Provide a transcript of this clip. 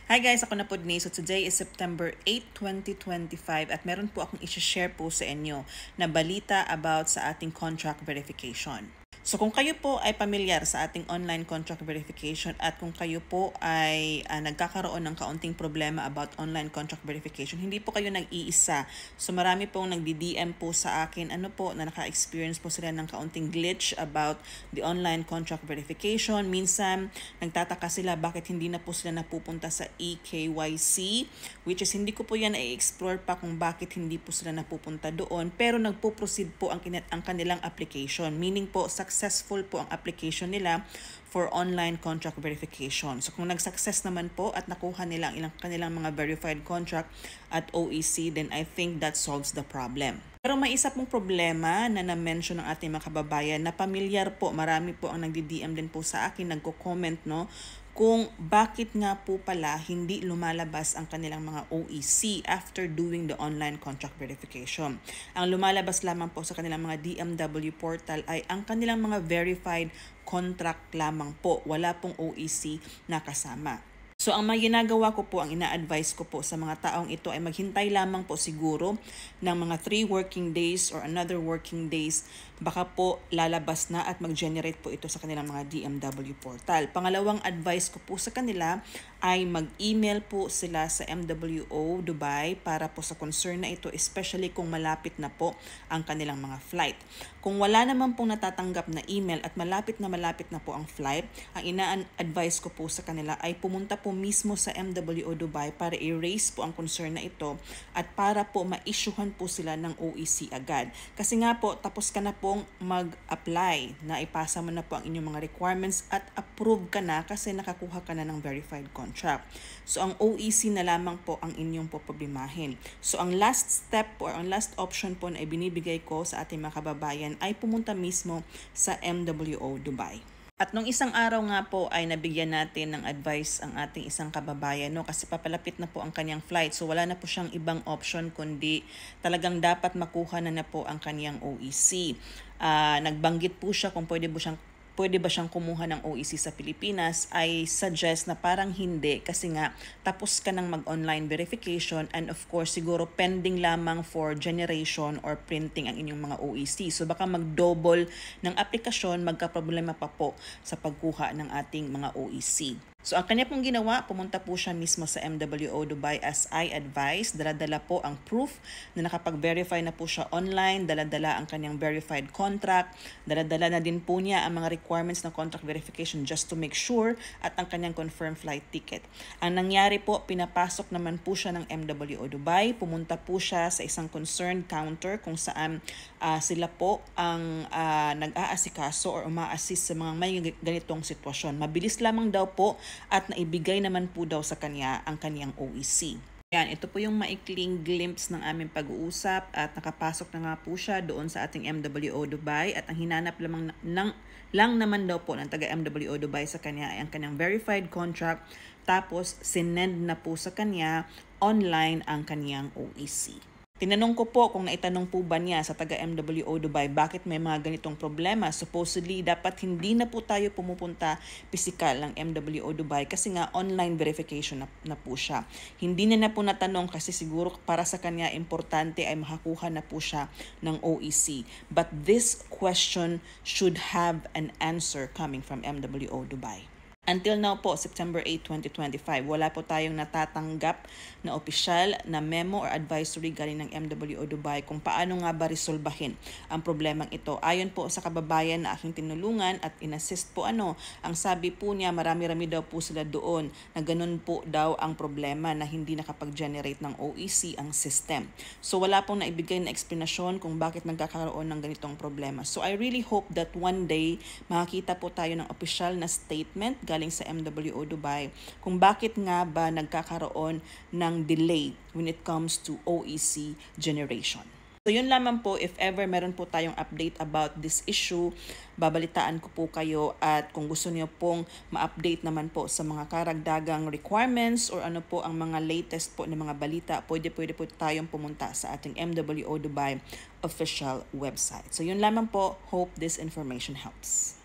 Hi guys, ako na po Denise. So today is September 8, 2025 at meron po akong i-share po sa inyo na balita about sa ating contract verification. So kung kayo po ay pamilyar sa ating online contract verification at kung kayo po ay nagkakaroon ng kaunting problema about online contract verification, hindi po kayo nag-iisa. So marami pong nagdi-DM po sa akin na naka-experience po sila ng kaunting glitch about the online contract verification. Minsan nagtataka sila bakit hindi na po sila napupunta sa eKYC, which is hindi ko po yan i-explore pa kung bakit hindi po sila napupunta doon, pero nagpo-proceed po ang kanilang application, meaning po successful po ang application nila for online contract verification. So kung nag-success naman po at nakuha nila ang kanilang mga verified contract at OEC, then I think that solves the problem. Pero may isa pong problema na na-mention ng ating mga kababayan na pamilyar po, marami po ang nagdi-DM din po sa akin, nagko-comment kung bakit nga po pala hindi lumalabas ang kanilang mga OEC after doing the online contract verification. Ang lumalabas lamang po sa kanilang mga DMW portal ay ang kanilang mga verified contract lamang po. Wala pong OEC na kasama. So ang mga ginagawa ko po, ang ina-advise ko po sa mga taong ito ay maghintay lamang po siguro ng mga 3 working days or another working days. Baka po lalabas na at mag-generate po ito sa kanilang mga DMW portal. Pangalawang advice ko po sa kanila ay mag-email po sila sa MWO Dubai para po sa concern na ito, especially kung malapit na po ang kanilang mga flight. Kung wala naman pong natatanggap na email at malapit na po ang flight, ang ina-advise ko po sa kanila ay pumunta po mismo sa MWO Dubai para i-raise po ang concern na ito at para po ma-issuehan po sila ng OEC agad. Kasi nga po, tapos ka na pong mag-apply, na ipasa mo na po ang inyong mga requirements at approve ka na kasi nakakuha ka na ng verified contract. So ang OEC na lamang po ang inyong poproblemahin. So ang last step po or ang last option po na ibinibigay ko sa ating mga kababayan ay pumunta mismo sa MWO Dubai. At nung isang araw nga po ay nabigyan natin ng advice ang ating isang kababayan kasi papalapit na po ang kanyang flight. So wala na po siyang ibang option kundi talagang dapat makuha na po ang kanyang OEC. Nagbanggit po siya kung pwede ba siyang kumuha ng OEC sa Pilipinas. I suggest na parang hindi kasi nga tapos ka ng mag-online verification and of course siguro pending lamang for generation or printing ang inyong mga OEC. So baka mag-double ng aplikasyon, magka-problema pa po sa pagkuha ng ating mga OEC. So ang kanya pong ginawa, pumunta po siya mismo sa MWO Dubai as I advised. Dala-dala po ang proof na nakapag-verify na po siya online, dala-dala ang kanyang verified contract, dala-dala na din po niya ang mga requirements ng contract verification just to make sure at ang kanyang confirmed flight ticket. Ang nangyari po, pinapasok naman po siya ng MWO Dubai, pumunta po siya sa isang concerned counter kung saan sila po ang nag-aasikaso or uma-assist sa mga may ganitong sitwasyon. Mabilis lamang daw po at naibigay naman po daw sa kanya ang kaniyang OEC. Yan, ito po yung maikling glimpse ng aming pag-uusap at nakapasok na nga po siya doon sa ating MWO Dubai at ang hinanap lang naman daw po ng taga MWO Dubai sa kanya ay ang kanyang verified contract, tapos sinend na po sa kanya online ang kaniyang OEC. Tinanong ko po kung naitanong po ba niya sa taga MWO Dubai bakit may mga ganitong problema. Supposedly, dapat hindi na po tayo pumupunta physical ng MWO Dubai kasi nga online verification na po siya. Hindi na po natanong kasi siguro para sa kanya importante ay makakuha na po siya ng OEC. But this question should have an answer coming from MWO Dubai. Until now po, September 8, 2025, wala po tayong natatanggap na opisyal na memo or advisory galing ng MWO Dubai kung paano nga ba resolbahin ang problemang ito. Ayon po sa kababayan na aking tinulungan at inassist po ang sabi po niya marami-rami daw po sila doon na ganun po daw ang problema na hindi nakapag-generate ng OEC ang system. So wala pong naibigay na eksplanasyon kung bakit nagkakaroon ng ganitong problema. So I really hope that one day makakita po tayo ng opisyal na statement galing sa MWO Dubai kung bakit nga ba nagkakaroon ng delay when it comes to OEC generation. So yun lamang po, if ever meron po tayong update about this issue, babalitaan ko po kayo at kung gusto niyo pong ma-update naman po sa mga karagdagang requirements or ano po ang mga latest po na mga balita, pwede po tayong pumunta sa ating MWO Dubai official website. So yun lamang po, hope this information helps.